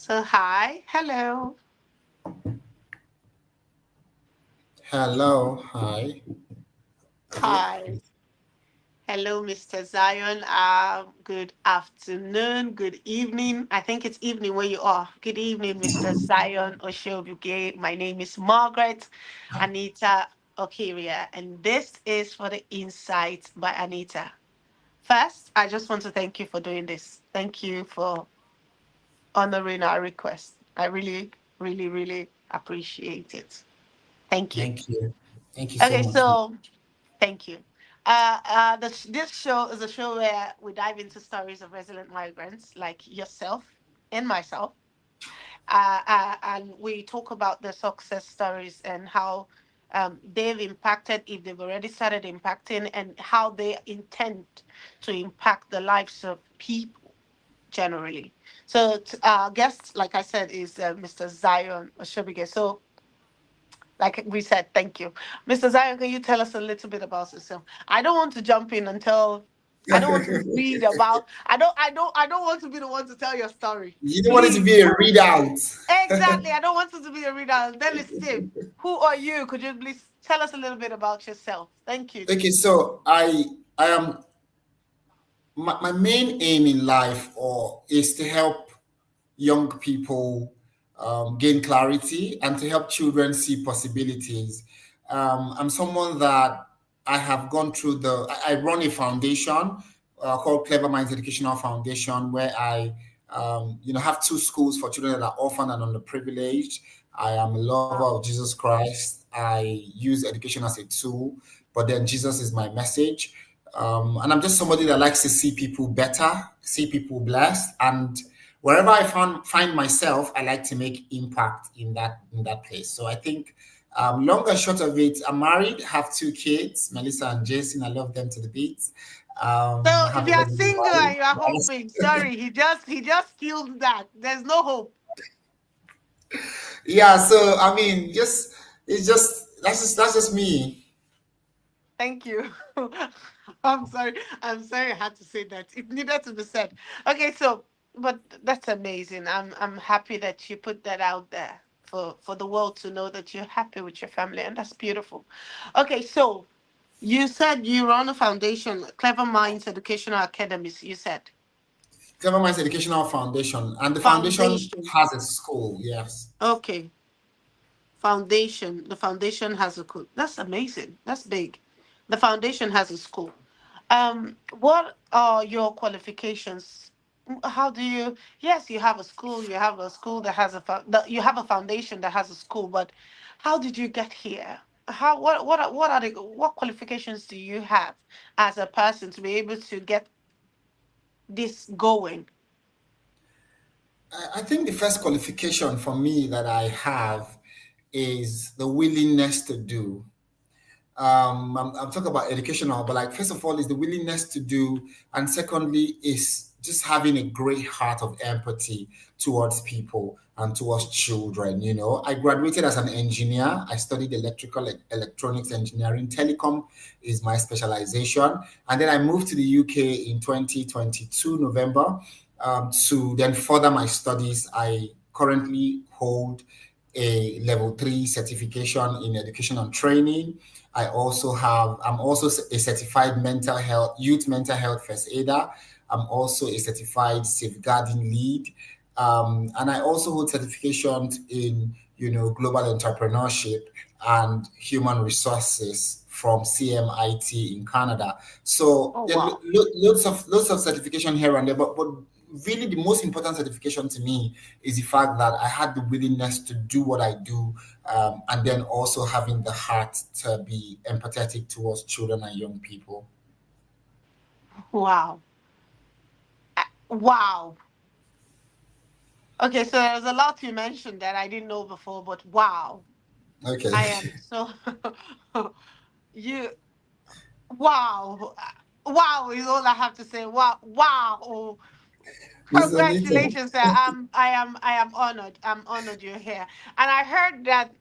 So, hi, hello, Hello, hi. hi, hello, Mr. Zion. Good afternoon, good evening. I think it's evening where you are. Good evening, Mr. Zion Oshobuge. My name is Margaret Anita Okiria, and this is for the Insight by Anita. First, I just want to thank you for doing this. Thank you for honoring our request. I really, really, really appreciate it. Thank you. Thank you. Thank you so Okay, much. so thank you. This show is a show where we dive into stories of resilient migrants like yourself and myself, and we talk about the success stories and how they've impacted, if they've already started impacting, and how they intend to impact the lives of people generally. So, our guest, like I said, is Mr. Zion Oshobige. So, like we said, thank you. Mr. Zion, can you tell us a little bit about yourself? I don't want to jump in until I don't want to read about I don't want to be the one to tell your story. You don't want it to Please. be a readout. Exactly. I don't want it to be a reader. Then it's safe. Who are you? Could you please tell us a little bit about yourself? Thank you. Okay, so I am my main aim in life or is to help young people gain clarity and to help children see possibilities. I'm someone that I have gone through I run a foundation called Clever Minds Educational Foundation, where have two schools for children that are orphan and underprivileged. I am a lover Wow. of Jesus Christ. I use education as a tool, but then Jesus is my message. And I'm just somebody that likes to see people better, see people blessed, and wherever find myself, I like to make impact in that place. So I think, long and short of it, I'm married, have two kids, Melissa and Jason. I love them to the beats. So I if have a you are lovely single and you are wife. hoping, sorry, he just killed that. There's no hope. Yeah, so I mean, just it's just that's just me. Thank you. I'm sorry. I'm sorry I had to say that. It needed to be said. Okay, so but that's amazing. I'm happy that you put that out there for the world to know that you're happy with your family, and that's beautiful. Okay, so you said you run a foundation, Clever Minds Educational Academies, you said. Clever Minds Educational Foundation, and the foundation Foundation. has a school. Yes. Okay. Foundation. The foundation has a school. That's amazing. That's big. The foundation has a school. What are your qualifications? How do you? Yes, you have a school. You have a school that has you have a foundation that has a school. But how did you get here? How? What are the? What qualifications do you have as a person to be able to get this going? I think the first qualification for me that I have is the willingness to do. I'm talking about educational, but like first of all is the willingness to do, and secondly is just having a great heart of empathy towards people and towards children. I graduated as an engineer. I studied electronics engineering. Telecom is my specialization, and then I moved to the UK in 2022 November, to then further my studies. I currently hold a level 3 certification in education and training. I'm also a certified youth mental health first aider. I'm also a certified safeguarding lead. And I also hold certifications in, global entrepreneurship and human resources from CMIT in Canada. So Oh there are wow. lots of certification here and there, but really the most important certification to me is the fact that I had the willingness to do what I do, and then also having the heart to be empathetic towards children and young people. Wow. Wow. Okay, so there's a lot you mentioned that I didn't know before, but wow. Okay. I am so you wow. Wow is all I have to say. Wow. Wow. Miss Anita. Congratulations, sir. I am honored. I'm honored you're here. And I heard that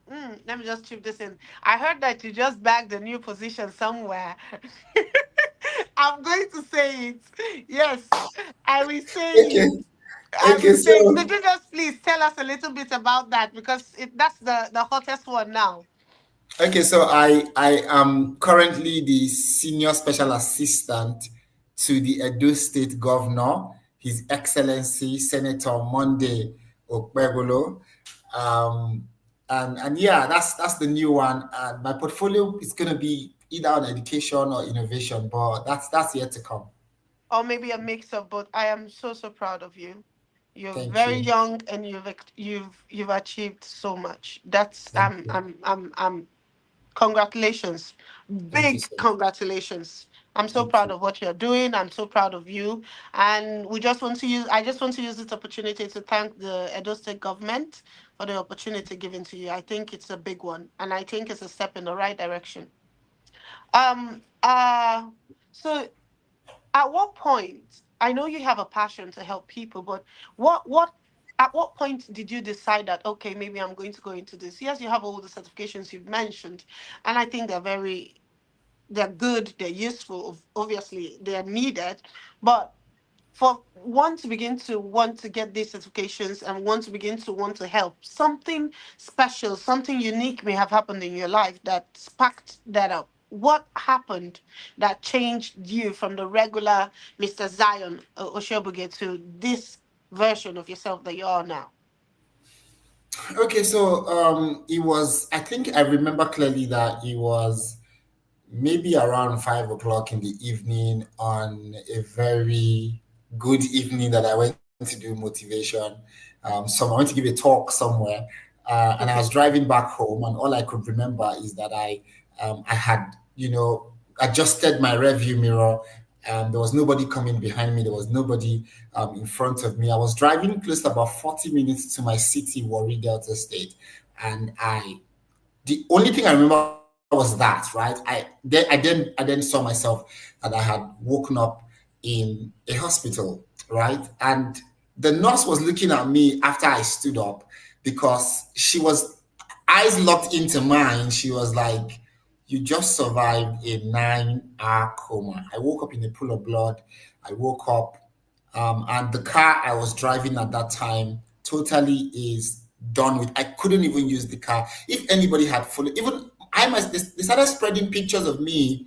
let me just chip this in. I heard that you just bagged a new position somewhere. I'm going to say it. Yes, I will say Okay. it. I Okay, would say, so could you just please tell us a little bit about that because that's the hottest one now. okay, so I am currently the senior special assistant to the Edo State Governor, His Excellency Senator Monday Okpebolo. Um, and yeah, that's the new one. And my portfolio is gonna be either on education or innovation, but that's yet to come. Or maybe a mix of both. I am so proud of you. You're Thank very you. young and you've achieved so much. That's Thank you. congratulations. Thank you Big so much. congratulations. I'm so Thank proud you. of what you're doing. I'm so proud of you. And we just want to use I just want to use this opportunity to thank the Edo State government for the opportunity given to you. I think it's a big one and I think it's a step in the right direction. Um uh so at what point, I know you have a passion to help people, but what at what point did you decide that okay, maybe I'm going to go into this? Yes, you have all the certifications you've mentioned, and I think they're good, they're useful, obviously they're needed, but for one to begin to want to get these certifications and want to begin to want to help, something special, something unique may have happened in your life that sparked that up. What happened that changed you from the regular Mr. Zion Oshobuge to this version of yourself that you are now? Okay, so it was. I think I remember clearly that it was maybe around 5 o'clock in the evening on a very good evening that I went to do motivation. So I went to give a talk somewhere, and I was Okay. driving back home, and all I could remember is that I had adjusted my rearview mirror. There was nobody coming behind me. There was nobody in front of me. I was driving close to about 40 minutes to my city, Warri Delta State, and the only thing I remember was that, right? I then saw myself that I had woken up in a hospital, right? And the nurse was looking at me after I stood up because she was eyes locked into mine. She was like, "You just survived a 9 hour coma." I woke up in a pool of blood. I woke up, and the car I was driving at that time totally is done with. I couldn't even use the car. If anybody had followed, even they started spreading pictures of me.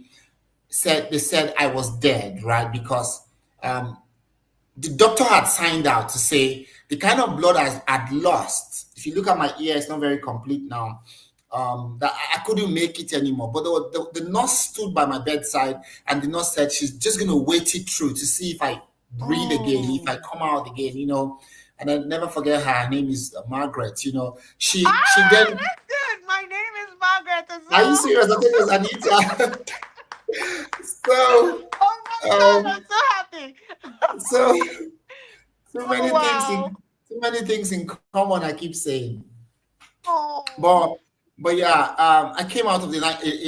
They said I was dead, right? Because um, the doctor had signed out to say the kind of blood I'd lost. If you look at my ear, it's not very complete now. That I couldn't make it anymore. But the nurse stood by my bedside, and the nurse said she's just going to wait it through to see if I breathe again, if I Mm. come out again. And I never forget her. Her name is Margaret. She Ah, then. that's good. My name is Margaret as Are you well. serious? I thought it was Anita. so, Oh my God, um, I'm so happy. so so Oh many things wow. in so many things in common. I keep saying, but Oh. but yeah, I came out of a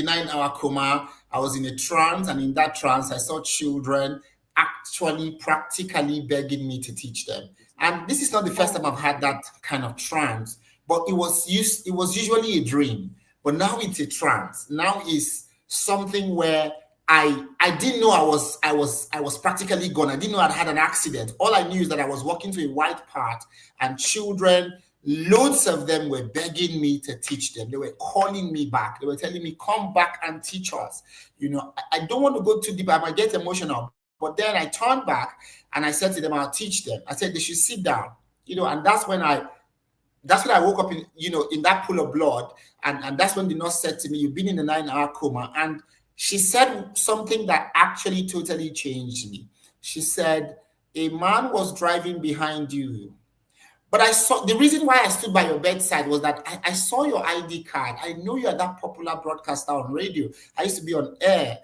9 hour coma. I was in a trance, and in that trance, I saw children actually practically begging me to teach them. And this is not the first time I've Oh. had that kind of trance, but it was usually a dream. But now it's a trance. Now it's something where I didn't know I was practically gone. I didn't know I'd had an accident. All I knew is that I was walking to a white path, and children, loads of them, were begging me to teach them. They were calling me back. They were telling me, "Come back and teach us." I don't want to go too deep. I might get emotional. But then I turned back and I said to them, "I'll teach them." I said they should sit down. And that's when I woke up in that pool of blood. And that's when the nurse said to me, "You've been in a 9 hour coma." And she said something that actually totally changed me. She said, "A man was driving behind you, but I saw the reason why I stood by your bedside was that I saw your ID card. I know you're that popular broadcaster on radio. I used to be on air,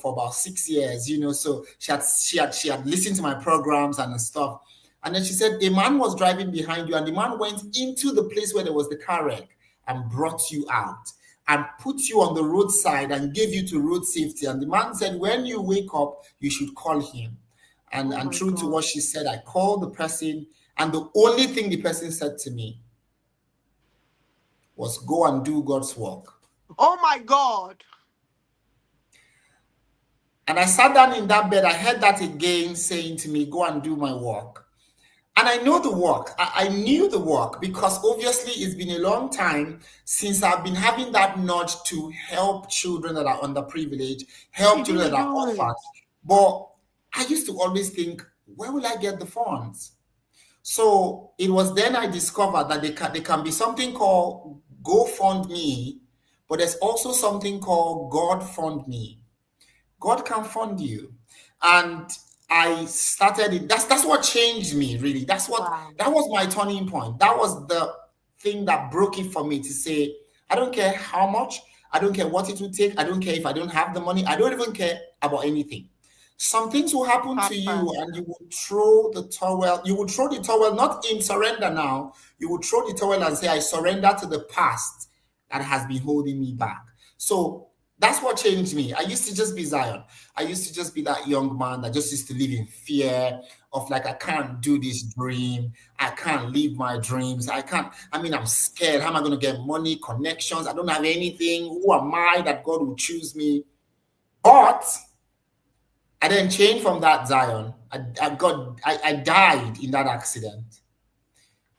for about 6 years, So she had listened to my programs and stuff. And then she said, a man was driving behind you, and the man went into the place where there was the car wreck and brought you out and put you on the roadside and gave you to road safety. And the man said, when you wake up, you should call him." And Oh and my true to what God. she said, I called the person, and the only thing the person said to me was, "Go and do God's work." Oh my God. And I sat down in that bed. I heard that again saying to me, "Go and do my work." And I know the work. I knew the work because obviously it's been a long time since I've been having that nudge to help children that are underprivileged, help Did children you that are do orphaned. it? But I used to always think, where will I get the funds? So it was then I discovered that they can be something called GoFundMe, but there's also something called God Fund Me. God can fund you. And I started it. That's what changed me, really. Wow. That was my turning point. That was the thing that broke it for me to say, I don't care how much, I don't care what it will take, I don't care if I don't have the money, I don't even care about anything. Some things will happen Part to you first. and you will throw the towel. You will throw the towel not in surrender now. You will throw the towel and say, I surrender to the past that has been holding me back. So that's what changed me. I used to just be Zion. I used to just be that young man that just used to live in fear of like, I can't do this dream. I can't live my dreams. I can't. I mean, I'm scared. How am I going to get money, connections? I don't have anything. Who am I that God will choose me? But I didn't change from that Zion. I died in that accident.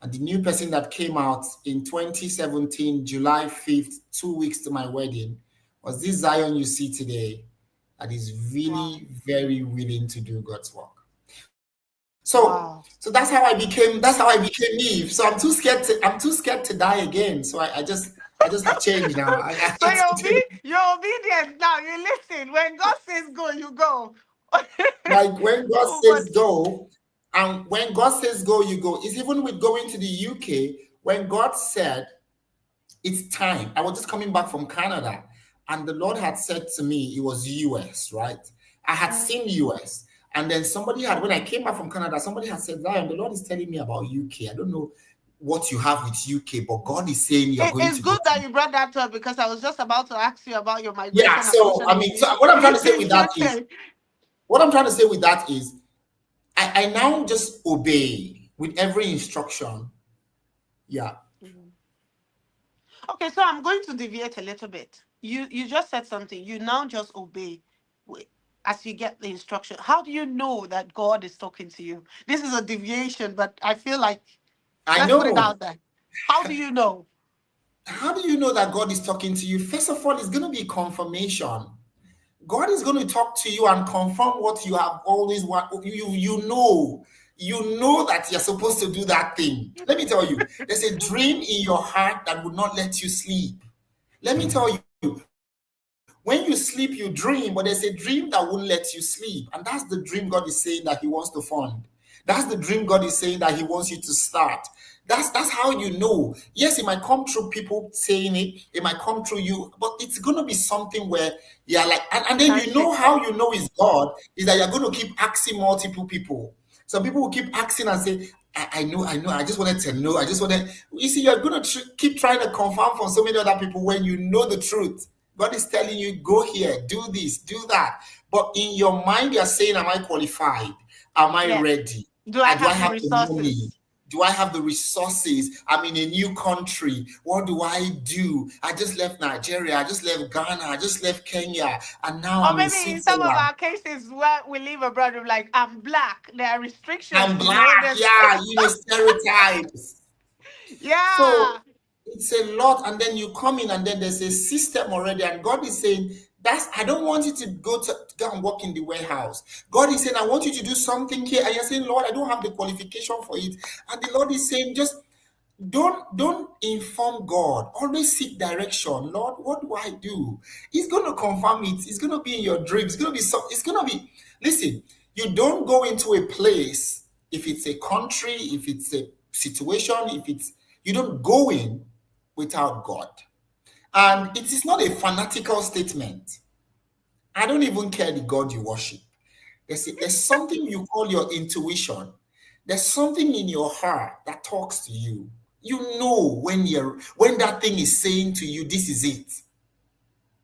And the new person that came out in 2017, July 5th, 2 weeks to my wedding, was this Zion you see today that is Wow. really very willing to do God's work. So Wow. that's how I became Eve. So I'm too scared to die again. So I just have changed now. I So have to do you're obedient now. You listen. When God says go, you go. like when God Oh, says but go, and when God says go, you go. It's even with going to the UK, when God said it's time. I was just coming back from Canada, and the Lord had said to me, it was US, right? I had mm, seen US, and then somebody had, when I came back from Canada, somebody had said, Lion, the Lord is telling me about UK. I don't know what you have with UK, but God is saying you're going it's to go good to. that you brought that up because I was just about to ask you about your Yeah, migration so I mean, so what I'm trying to say with in that is, UK. what I'm trying to say with that is, I now just obey with every instruction. Yeah, Mhm. Okay, so I'm going to deviate a little bit. You just said something. You now just obey wi- as you get the instruction. How do you know that God is talking to you? This is a deviation, but I feel like I let's put it know. out there. How do you know? How do you know that God is talking to you? First of all, it's going to be confirmation. God is going to talk to you and confirm what you have always wanted. You know that you're supposed to do that thing. Let me tell you, there's a dream in your heart that would not let you sleep. Let me tell you, when you sleep, you dream, but there's a dream that won't let you sleep. And that's the dream God is saying that He wants to fund. That's the dream God is saying that He wants you to start. That's how you know. Yes, it might come through people saying it might come through you, but it's gonna be something where you're like, and then You you can't know shake how it. you know it's God is that you're gonna keep asking multiple people. Some people will keep asking and say, I know, I just wanted to know. I just wanted, you see, you're going to keep trying to confirm from so many other people when you know the truth. God is telling you, go here, do this, do that. But in your mind, you're saying, am I qualified? Am I Yes. ready? Do I Do I have the have the money? resources? Do I have the resources? I'm in a new country. What do I do? I just left Nigeria. I just left Ghana. I just left Kenya. And now Or I'm in maybe in some of Switzerland. our cases where we live abroad, we're like, I'm black. There are I'm restrictions, black. There's Yeah, stereotypes. yeah. So it's a lot, and then you come in, and then there's a system already, and God is saying, "That's I don't want you to go and work in the warehouse." God is saying, "I want you to do something here," and you're saying, "Lord, I don't have the qualification for it." And the Lord is saying, "Just don't inform God. Always seek direction. Lord, what do I do?" He's going to confirm it. It's going to be in your dreams. It's going to be so. It's going to be. Listen, you don't go into a place if it's a country, if it's a situation, if it's you don't go in without God. And Mm. it is not a fanatical statement. I don't even care the God you worship. There's something you call your intuition. There's something in your heart that talks to you. You know when that thing is saying to you, this is it.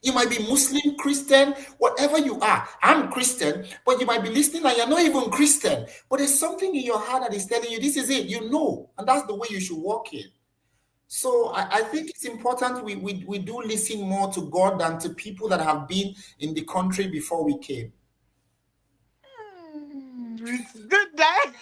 You might be Muslim, Christian, whatever you are. I'm Christian, but you might be listening and you're not even Christian. But there's something in your heart that is telling you, this is it. You know, and that's the way you should walk in. So Wow. I think it's important we do listen more to God than to people that have been in the country before we came. It's good that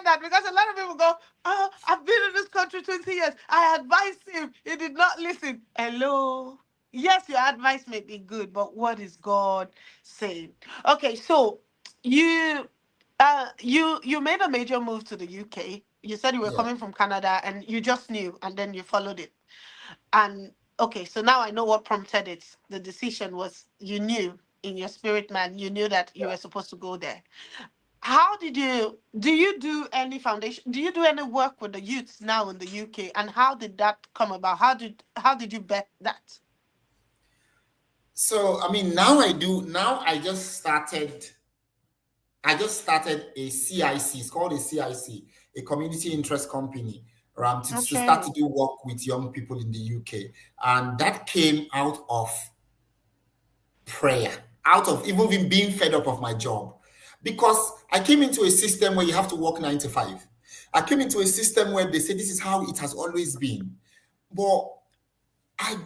that because a lot of people go, oh, I've been in this country 20 years. I advised him. He did not listen. Hello. Yes, your advice may be good, but what is God saying? Okay, so you you made a major move to the UK. You said you were Yeah. coming from Canada and you just knew and then you followed it. And okay, so now I know what prompted it. The decision was you knew in your spirit, man, you knew that you were supposed to go there. How did you do you do any foundation? Do you do any work with the youths now in the UK? And how did that come about? How did you bet that? So I mean, now I do. Now I just started a CIC. It's called a CIC, a community interest company, to start Okay. to do work with young people in the UK. And that came out of prayer, out of even being fed up of my job. Because I came into a system where you have to work 9 to 5. I came into a system where they say this is how it has always been. But I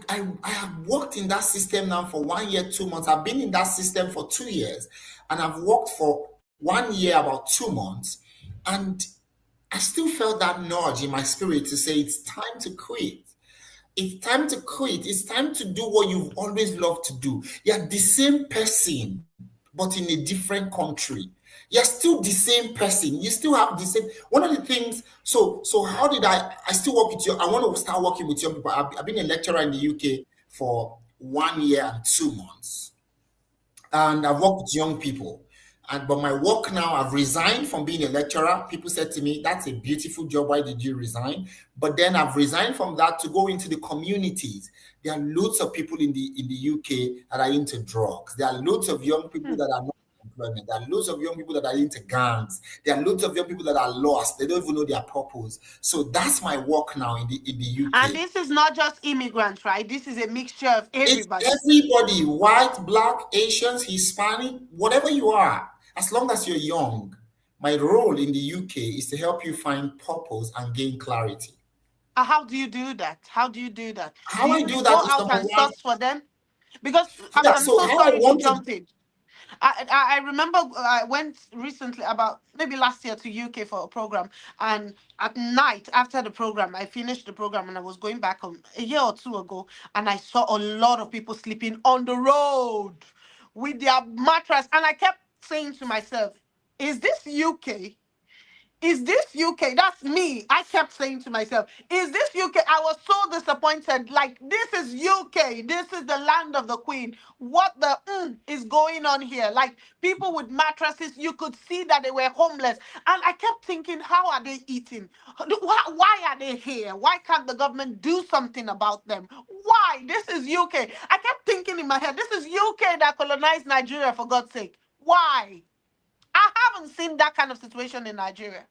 have worked in that system now for 1 year, 2 months. I've been in that system for 2 years, and I've worked for 1 year, about 2 months, and I still felt that nudge in my spirit to say it's time to quit. It's time to quit. It's time to do what you've always loved to do. You're the same person, but in a different country. You're still the same person. You still have the same. One of the things. So how did I still work with you? I want to start working with young people. I've been a lecturer in the UK for 1 year and 2 months, and I've worked with young people. And but my work now, I've resigned from being a lecturer. People said to me, "That's a beautiful job. Why did you resign?" But then I've resigned from that to go into the communities. There are loads of people in the UK that are into drugs. There are loads of young people Hmm. that are not in employment. There are loads of young people that are into gangs. There are loads of young people that are lost. They don't even know their purpose. So that's my work now in the And UK. this is not just immigrants, right? This is a mixture of It's everybody. everybody, white, black, Asians, Hispanic, whatever you are, as long as you're young. My role in the UK is to help you find purpose and gain clarity. How do you do that? How do you do that? Do How I you do go that is out number and one. source for them? Because I'm, Yeah, I'm so so how I sorry to want to. jump in. I remember I went recently, about maybe last year, to UK for a program, and at night after the program, I finished the program and I was going back home a year or two ago, and I saw a lot of people sleeping on the road with their mattress, and I kept saying to myself, "Is this UK? Is this UK?" That's me. I kept saying to myself, is this UK? I was so disappointed. Like, this is UK. This is the land of the Queen. What the is going on here? Like, people with mattresses, you could see that they were homeless. And I kept thinking, how are they eating? Why are they here? Why can't the government do something about them? Why? This is UK. I kept thinking in my head, this is UK that colonized Nigeria, for God's sake. Why? I haven't seen that kind of situation in Nigeria.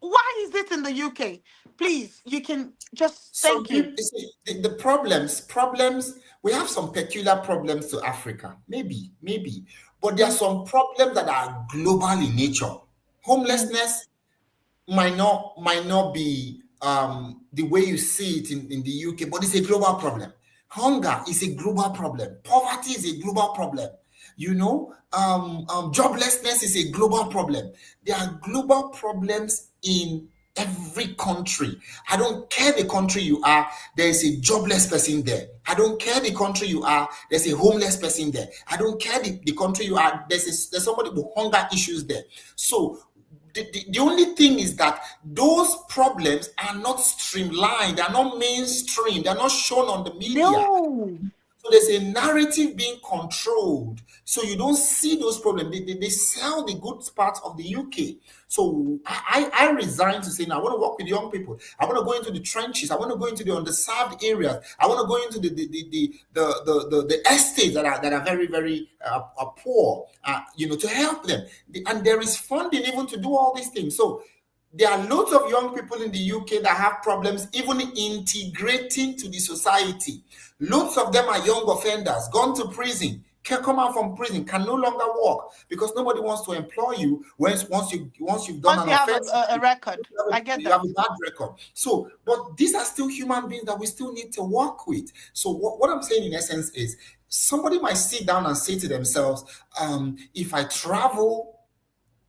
Why is it in the UK? Please, you can just Some thank you. people, you see, the problems, we have some peculiar problems to Africa, maybe, but there are Mm, some problems that are global in nature. mm. Homelessness might not be the way you see it in the UK, but it's a global problem. Hunger is a global problem. Poverty is a global problem. Joblessness is a global problem. There are global problems in every country. I don't care the country you are, there is a jobless person there. I don't care the country you are, there's a homeless person there. I don't care the country you are, there's somebody with hunger issues there. So the only thing is that those problems are not streamlined, they're not mainstream, they're not shown on the media. No. So there's a narrative being controlled. So you don't see those problems. They sell the good parts of the UK. So I resigned to say, now I want to work with young people. I want to go into the trenches. I want to go into the underserved areas. I want to go into the estates that are very, very poor, to help them. And there is funding even to do all these things. So there are lots of young people in the UK that have problems even integrating to the society. Lots of them are young offenders, gone to prison, can come out from prison, can no longer work because nobody wants to employ you once you've done Once an you have offense. a record, I get You have that. a bad record. So, but these are still human beings that we still need to work with. So, what I'm saying in essence is somebody might sit down and say to themselves, if I travel,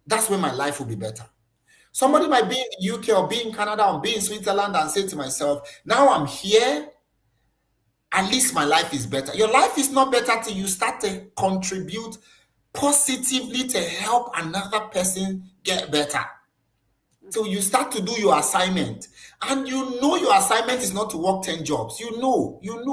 that's when my life will be better. Somebody might be in the UK or be in Canada or be in Switzerland and say to myself, now I'm here, at least my life is better. Your life is not better till you start to contribute positively to help another person get better. Till you start to do your assignment. And you know your assignment is not to work 10 jobs. And You then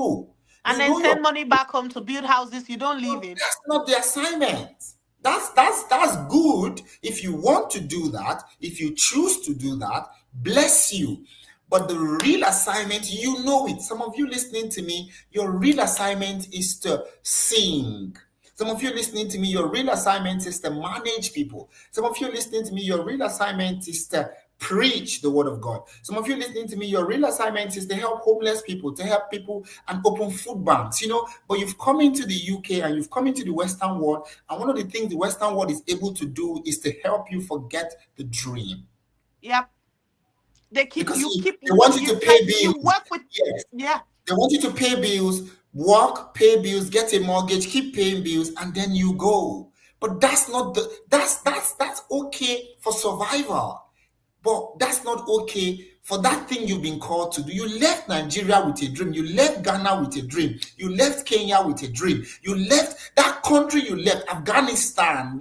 know your send money back home to build houses you don't live in. that's not the assignment. That's good if you want to do that, if you choose to do that, bless you. But the real assignment, you know it. Some of you listening to me, your real assignment is to sing. Some of you listening to me, your real assignment is to manage people. Some of you listening to me, your real assignment is to preach the word of God. Some of you listening to me, your real assignment is to help homeless people, to help people and open food banks, But you've come into the UK and you've come into the Western world, and one of the things the Western world is able to do is to help you forget the dream. Yep. They keep Because you see, keep they want you you to like pay you bills. work with. Yes. Yeah. They want you to pay bills, work, pay bills, get a mortgage, keep paying bills, and then you go. But that's not the that's okay for survival. But that's not okay for that thing you've been called to do. You left Nigeria with a dream. You left Ghana with a dream. You left Kenya with a dream. You left that country you left, Afghanistan,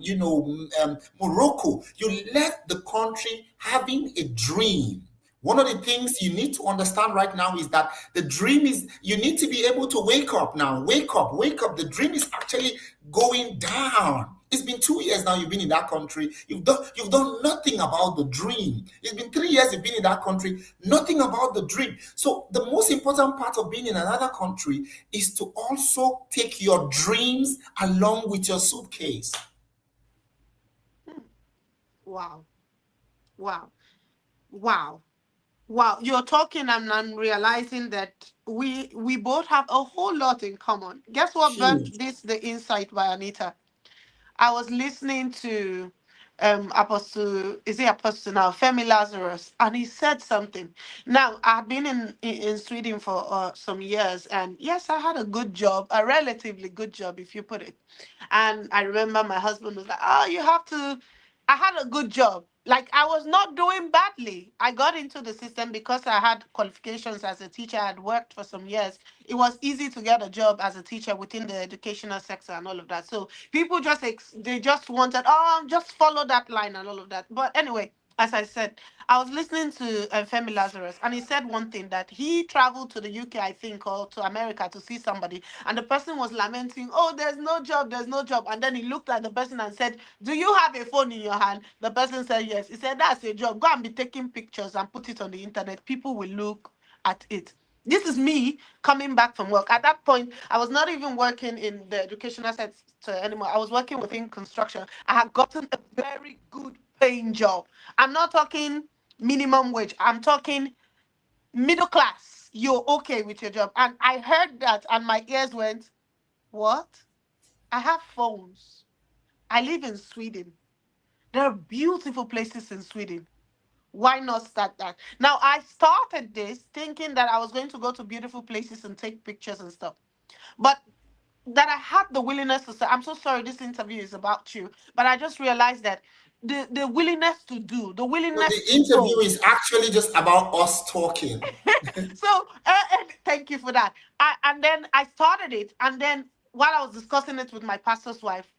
Morocco. You left the country having a dream. One of the things you need to understand right now is that the dream is, you need to be able to wake up now. Wake up, wake up. The dream is actually going down. It's been 2 years now you've been in that country. You've done nothing about the dream. It's been 3 years you've been in that country, nothing about the dream. So the most important part of being in another country is to also take your dreams along with your suitcase. Wow. Wow. Wow. Wow. You're talking and I'm realizing that we both have a whole lot in common. Guess what burnt Huge. this the insight by Anita? I was listening to Apostle, is he Apostle now? Femi Lazarus, and he said something. Now, I've been in Sweden for some years, and yes, I had a good job, a relatively good job, if you put it. And I remember my husband was like, "Oh, you have to." I had a good job. Like I was not doing badly. I got into the system because I had qualifications as a teacher. I had worked for some years. It was easy to get a job as a teacher within the educational sector and all of that. So people just they just wanted, oh, just follow that line and all of that. But anyway, as I said, I was listening to Femi Lazarus, and he said one thing that he traveled to the UK, I think, or to America to see somebody, and the person was lamenting, "Oh, there's no job, there's no job." And then he looked at the person and said, "Do you have a phone in your hand?" The person said, "Yes." He said, "That's a job. Go and be taking pictures and put it on the internet. People will look at it." This is me coming back from work. At that point, I was not even working in the educational sector anymore. I was working within construction. I had gotten a very good paying job. I'm not talking minimum wage. I'm talking middle class. You're okay with your job. And I heard that and my ears went, "What? I have phones. I live in Sweden. There are beautiful places in Sweden. Why not start that?" Now, I started this thinking that I was going to go to beautiful places and take pictures and stuff. But that I had the willingness to say, "I'm so sorry, this interview is about you." But I just realized that the willingness to do, the But willingness the to interview go. is actually just about us talking. So, thank you for that. And then I started it, and then while I was discussing it with my pastor's wife,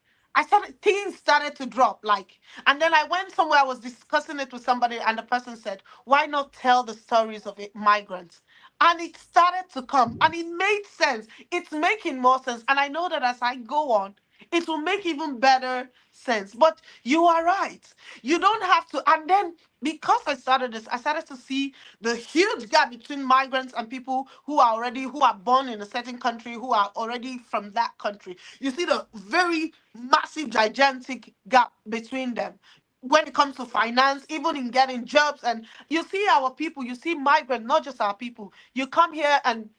things started to drop. Like, and then I went somewhere. I was discussing it with somebody, and the person said, "Why not tell the stories of migrants?" And it started to come, and it made sense. It's making more sense, and I know that as I go on, it will make even better sense. But you are right. You don't have to. And then because I started this, I started to see the huge gap between migrants and people who are born in a certain country, who are already from that country. You see the very massive, gigantic gap between them when it comes to finance, even in getting jobs. And you see our people, you see migrants, not just our people. You come here and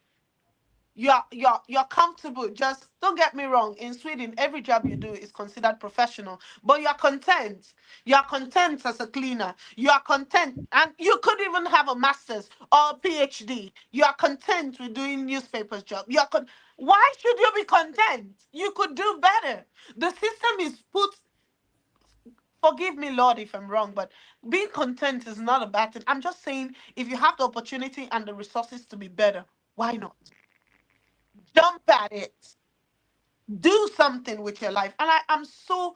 you're comfortable. Just don't get me wrong. In Sweden, every job you do is considered professional, but you're content. You're content as a cleaner. You are content, and you could even have a master's or a PhD. You are content with doing newspapers job. Why should you be content? You could do better. The system is put Forgive me, Lord, if I'm wrong, but being content is not a bad thing. I'm just saying, if you have the opportunity and the resources to be better, why not? Jump at it. Do something with your life. And I'm so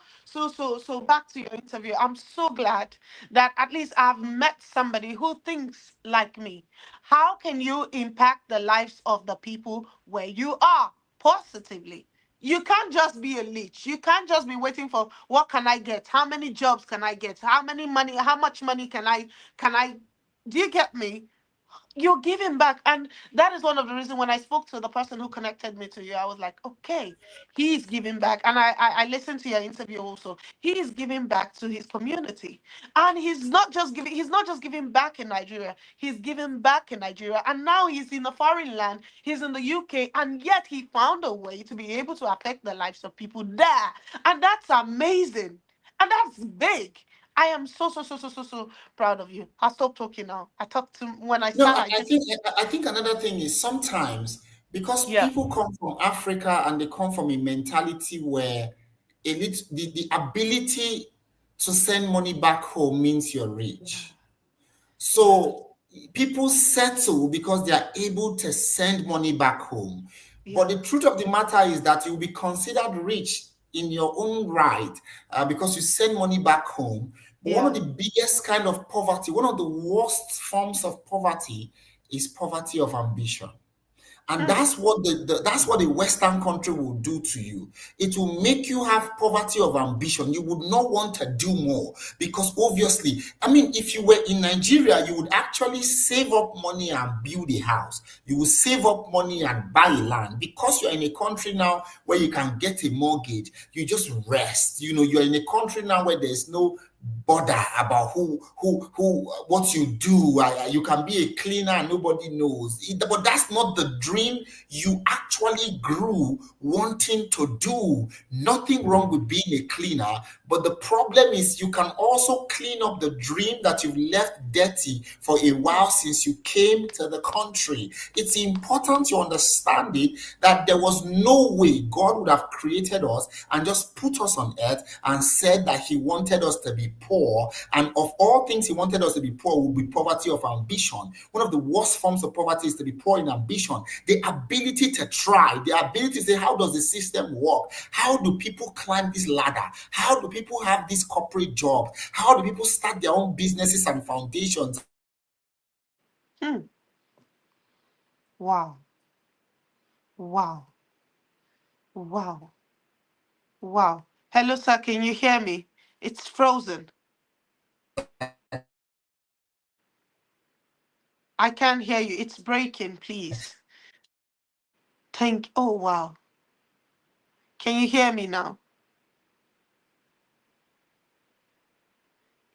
back to your interview. I'm so glad that at least I've met somebody who thinks like me. How can you impact the lives of the people where you are positively? You can't just be a leech. You can't just be waiting for what can I get? How many jobs can I get? How many money? How much money can I do you get me? You're giving back. And that is one of the reasons when I spoke to the person who connected me to you, I was like, okay, he's giving back. And I listened to your interview also. He is giving back to his community. And he's not just giving back in Nigeria, he's giving back in Nigeria. And now he's in a foreign land, he's in the UK, and yet he found a way to be able to affect the lives of people there. And that's amazing. And that's big. I am so proud of you. I'll stop talking now. I talked to when I No, start. I just I think another thing is sometimes because yeah, people come from Africa and they come from a mentality where the ability to send money back home means you're yeah, rich. yeah, So people settle because they are able to send money back home. But yeah, the truth of the matter is that you'll be considered rich in your own right because you send money back home. But one of yeah. the biggest kind of poverty, one of the worst forms of poverty is poverty of ambition. And Hmm. that's what that's what a Western country will do to you. It will make you have poverty of ambition. You would not want to do more because obviously, I mean, if you were in Nigeria, you would actually save up money and build a house. You will save up money and buy a land because you're in a country now where you can get a mortgage. You just rest. You know, you're in a country now where there's no bother about who what you do. You can be a cleaner and nobody knows but that's not the dream you actually grew wanting to do. Nothing wrong with being a cleaner, but the problem is you can also clean up the dream that you've left dirty for a while since you came to the country. It's important you understand it that there was no way God would have created us and just put us on earth and said that he wanted us to be poor. And of all things he wanted us to be poor would be poverty of ambition. One of the worst forms of poverty is to be poor in ambition. The ability to try, the ability to say, how does the system work? How do people climb this ladder? How do people have this corporate job? How do people start their own businesses and foundations? Hmm. Wow. Wow. Wow. Wow. Hello, sir. Can you hear me? It's frozen. I can't hear you. It's breaking, please. Thank. Oh, wow. Can you hear me now?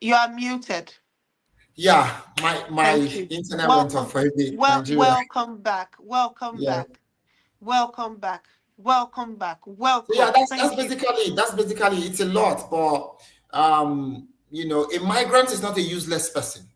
You are muted. Yeah, my Thank you. internet went off Welcome. for a bit. Well, Nigeria. welcome back. Welcome Yeah. back. Welcome back. Welcome back. So yeah, Welcome. that's Thank you. basically it's a lot, but you know, a migrant is not a useless person.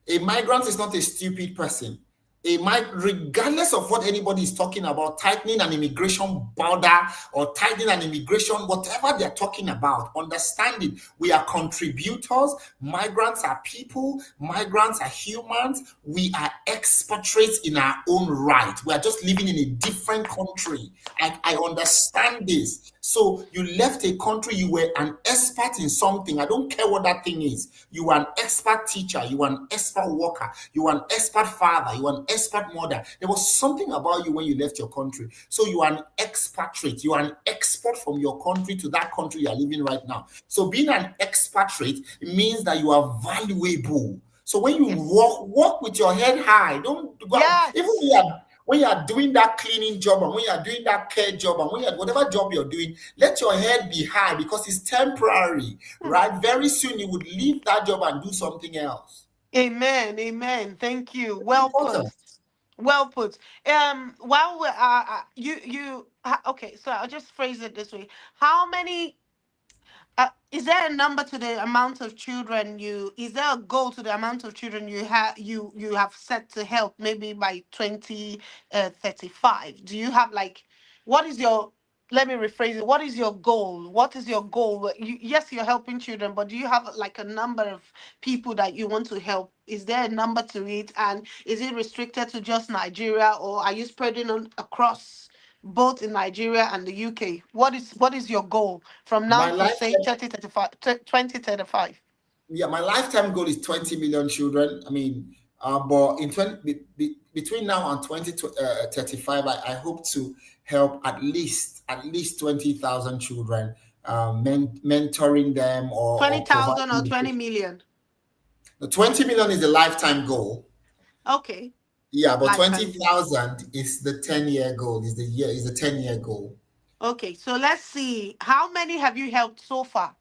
A migrant is not a stupid person. Regardless of what anybody is talking about, tightening an immigration border or tightening an immigration, whatever they're talking about, understanding we are contributors. Migrants are people. Migrants are humans. We are expatriates in our own right. We are just living in a different country. I understand this. So you left a country, you were an expert in something. I don't care what that thing is. You were an expert teacher, you were an expert worker, you were an expert father, you were an expert mother. There was something about you when you left your country. So you are an expatriate, you are an export from your country to that country you are living right now. So being an expatriate means that you are valuable. So when you Yes. walk with your head high. Don't go even Yes. when you are doing that cleaning job and when you are doing that care job and when you are whatever job you're doing, let your head be high because it's temporary, Hmm. right? Very soon you would leave that job and do something else. Amen. Amen. Thank you. It's Well put. important. Well put. While we're okay, so I'll just phrase it this way. How many is there a number to the amount of children you is there a goal to the amount of children you have set to help maybe by 2035? Do you have like what is your let me rephrase it. What is your goal? What is your goal? Yes, you're helping children, but do you have like a number of people that you want to help? Is there a number to it? And is it restricted to just Nigeria, or are you spreading on across both in Nigeria and the UK? What is your goal from now My to life say 3035, 2035? Yeah, my lifetime goal is 20 million children. I mean, but in 20, between now and 2035, I hope to help at least 20,000 children, mentoring them or 20,000 or providing. 20 million? The 20 million is the lifetime goal. Okay, Yeah, but lifetime goal. 20,000 is the 10-year goal. Is the 10-year goal. Okay, so let's see. How many have you helped so far?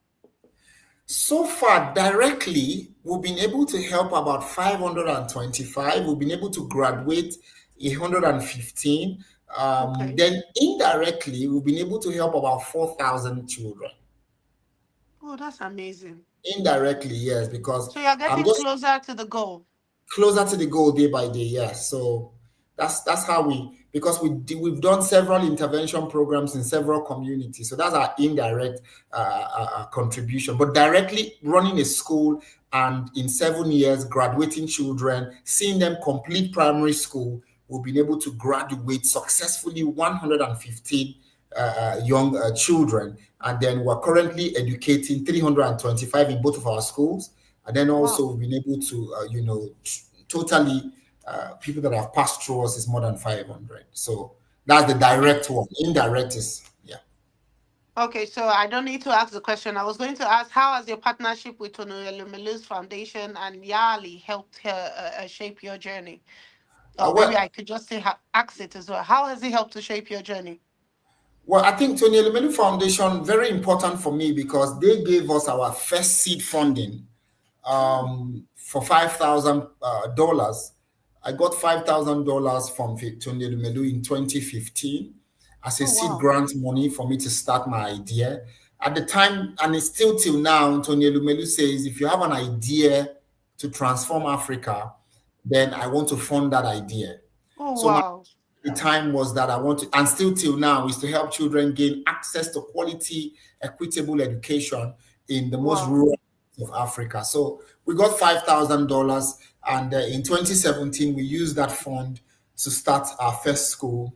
So far, directly, we've been able to help about 525. We've been able to graduate 115. Okay. Then, indirectly, we've been able to help about 4,000 children. Oh, that's amazing. Indirectly, yes, because So you're I'm getting just closer to the goal. closer to the goal day by day. Yes, so that's how because we've done several intervention programs in several communities. So that's our indirect contribution. But directly running a school and in 7 years graduating children, seeing them complete primary school, we've been able to graduate successfully 115 young children, and then we're currently educating 325 in both of our schools, and then Wow. also we've been able to totally people that have passed through us is more than 500. So that's the Okay. direct one. Indirect is, yeah. Okay, so I don't need to ask the question. I was going to ask, how has your partnership with Tonoyelumelu's foundation and Yali helped her shape your journey? Or maybe Well, I could just say ask it as well. How has it helped to shape your journey? I think Tony Elumelu Foundation very important for me because they gave us our first seed funding Mm. for $5,000. I got $5,000 from Tony Elumelu in 2015 as a Oh, seed wow. grant money for me to start my idea. At the time, and it's still till now, Tony Elumelu says, if you have an idea to transform Africa, then I want to fund that idea. Oh, So my wow. the time was that I want to, and still till now, is to help children gain access to quality, equitable education in the most Wow. rural parts of Africa. So we got $5,000, and in 2017 we used that fund to start our first school.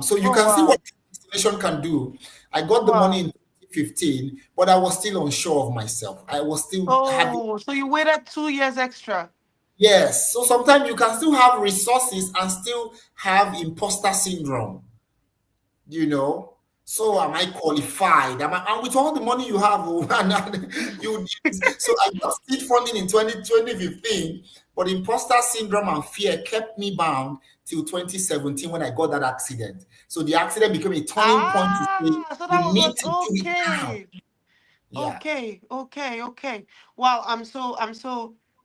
So you Oh, can see what wow. destination can do. I got the money Wow. in 2015, but I was still unsure of myself. I was still having. Oh, so you waited 2 years extra. Yes. So sometimes you can still have resources and still have imposter syndrome, you know. So am I qualified? And with all the money you have, you so I got seed funding in 2015, but imposter syndrome and fear kept me bound till 2017 when I got that accident. So the accident became a turning point to say Ah, so you that was need what. to do it now. Okay. Yeah. Okay, okay, okay. Wow,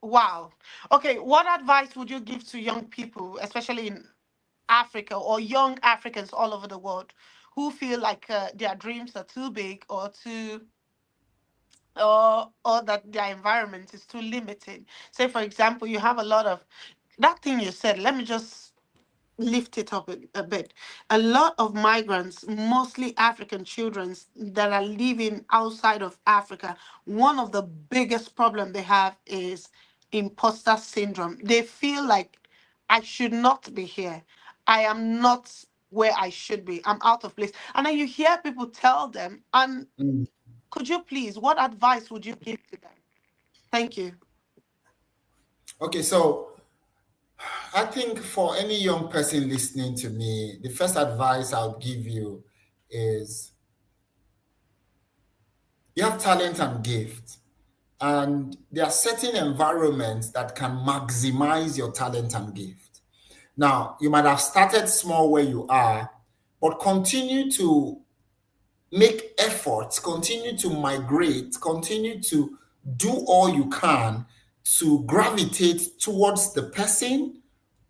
wow. Okay, what advice would you give to young people, especially in Africa or young Africans all over the world, who feel like their dreams are too big or too or that their environment is too limiting? Say, for example, you have a lot of that thing you said. Let me just lift it up a bit. A lot of migrants, mostly African children that are living outside of Africa, one of the biggest problem they have is imposter syndrome. They feel like I should not be here. I am not where I should be. I'm out of place. And then you hear people tell them, and Mm. could you please, what advice would you give to them? Thank you. Okay, so I think for any young person listening to me, the first advice I'll give you is you have talent and gift, and there are certain environments that can maximize your talent and gift. Now, you might have started small where you are, but continue to make efforts, continue to migrate, continue to do all you can to gravitate towards the person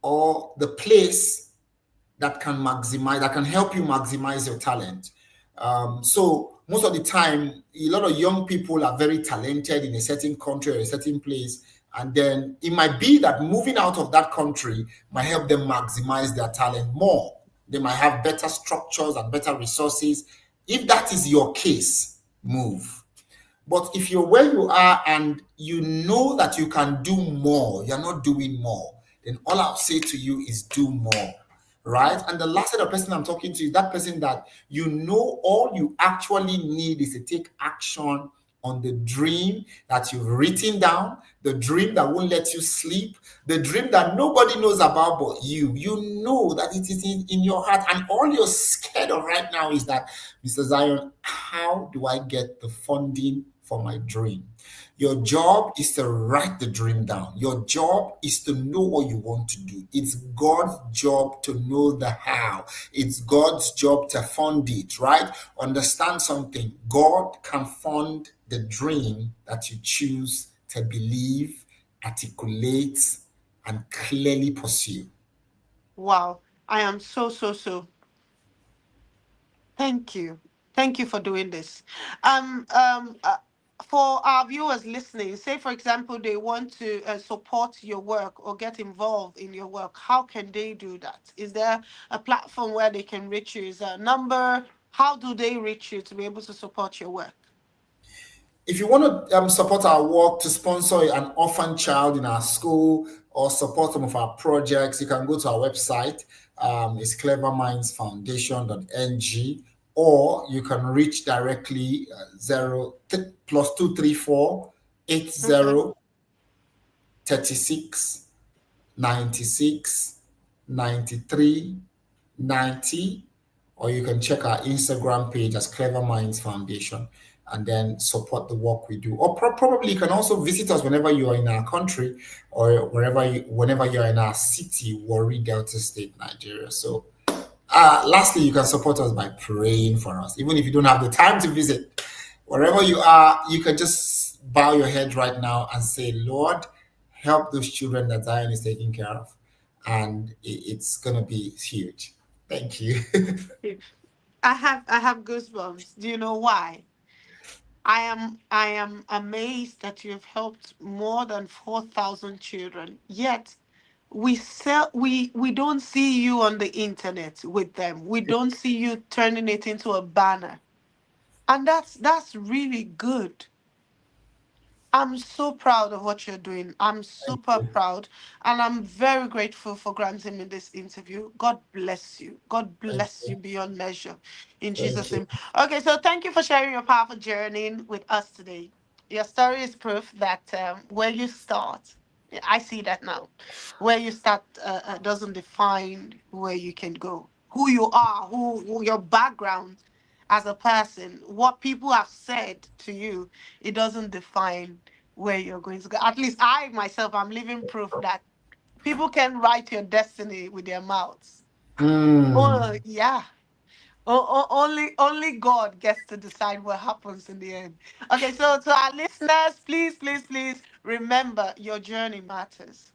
or the place that can help you maximize your talent. So most of the time, a lot of young people are very talented in a certain country or a certain place, and then it might be that moving out of that country might help them maximize their talent more. They might have better structures and better resources, If that is your case, move. But if you're where you are and you know that you can do more, you're not doing more, then all I'll say to you is do more. Right? And the last set of person I'm talking to is that person that you know all you actually need is to take action on the dream that you've written down, the dream that won't let you sleep, the dream that nobody knows about but you. You know that it is in your heart, and all you're scared of right now is that, Mr. Zion, how do I get the funding for my dream? Your job is to write the dream down. Your job is to know what you want to do. It's God's job to know the how. It's God's job to fund it, right? Understand something. God can fund the dream that you choose to believe, articulate, and clearly pursue. Wow. I am so, so, so. Thank you. Thank you for doing this. Um, um, uh, for our viewers listening, say for example they want to support your work or get involved in your work, how can they do that? Is there a platform where they can reach you? Is there a number? How do they reach you to be able to support your work? If you want to support our work, to sponsor an orphan child in our school or support some of our projects, you can go to our website. It's clevermindsfoundation.ng, or you can reach directly 234 Okay. 80 36 96 93 90, or you can check our Instagram page as Clever Minds Foundation and then support the work we do. Or probably you can also visit us whenever you are in our country or whenever you're in our city, Warri, Delta State, Nigeria. So, lastly, you can support us by praying for us. Even if you don't have the time to visit, wherever you are, you can just bow your head right now and say, Lord, help those children that Zion is taking care of. And it's going to be huge. Thank you. I have goosebumps. Do you know why? I am amazed that you've helped more than 4,000 children. Yet we don't see you on the internet with them. We don't see you turning it into a banner. And that's really good. I'm so proud of what you're doing. I'm super proud. And I'm very grateful for granting me this interview. God bless you. God Thank bless you you. beyond measure. In Thank Jesus' you. name. Okay, so thank you for sharing your powerful journey with us today. Your story is proof that where you start, I see that now. Where you start doesn't define where you can go. Who you are, who your background as a person, what people have said to you, it doesn't define where you're going to go. At least I myself, I'm living proof that people can write your destiny with their mouths. Oh Mm. yeah. Only God gets to decide what happens in the end. Okay, so to our listeners, please, please, please remember your journey matters.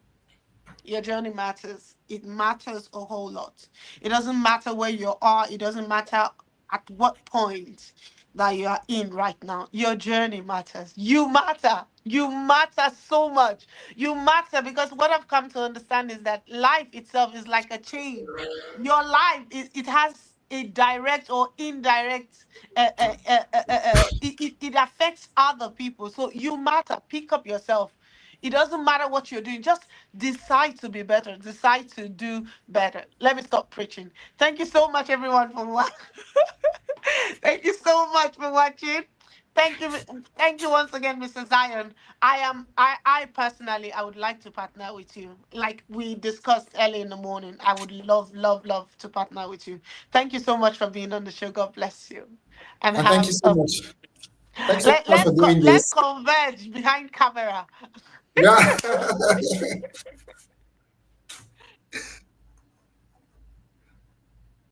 Your journey matters. It matters a whole lot. It doesn't matter where you are, it doesn't matter at what point that you are in right now. Your journey matters. You matter. You matter so much. You matter because what I've come to understand is that life itself is like a chain. Your life, it has a direct or indirect, it affects other people. So you matter. Pick up yourself. It doesn't matter what you're doing. Just decide to be better. Decide to do better. Let me stop preaching. Thank you so much, everyone, for watching. Thank you so much for watching. Thank you once again, Mr. Zion. I personally, I would like to partner with you. Like we discussed early in the morning, I would love, love, love to partner with you. Thank you so much for being on the show. God bless you, and And thank have you so much. Thanks so much let's for doing let's this. converge behind camera. Yeah.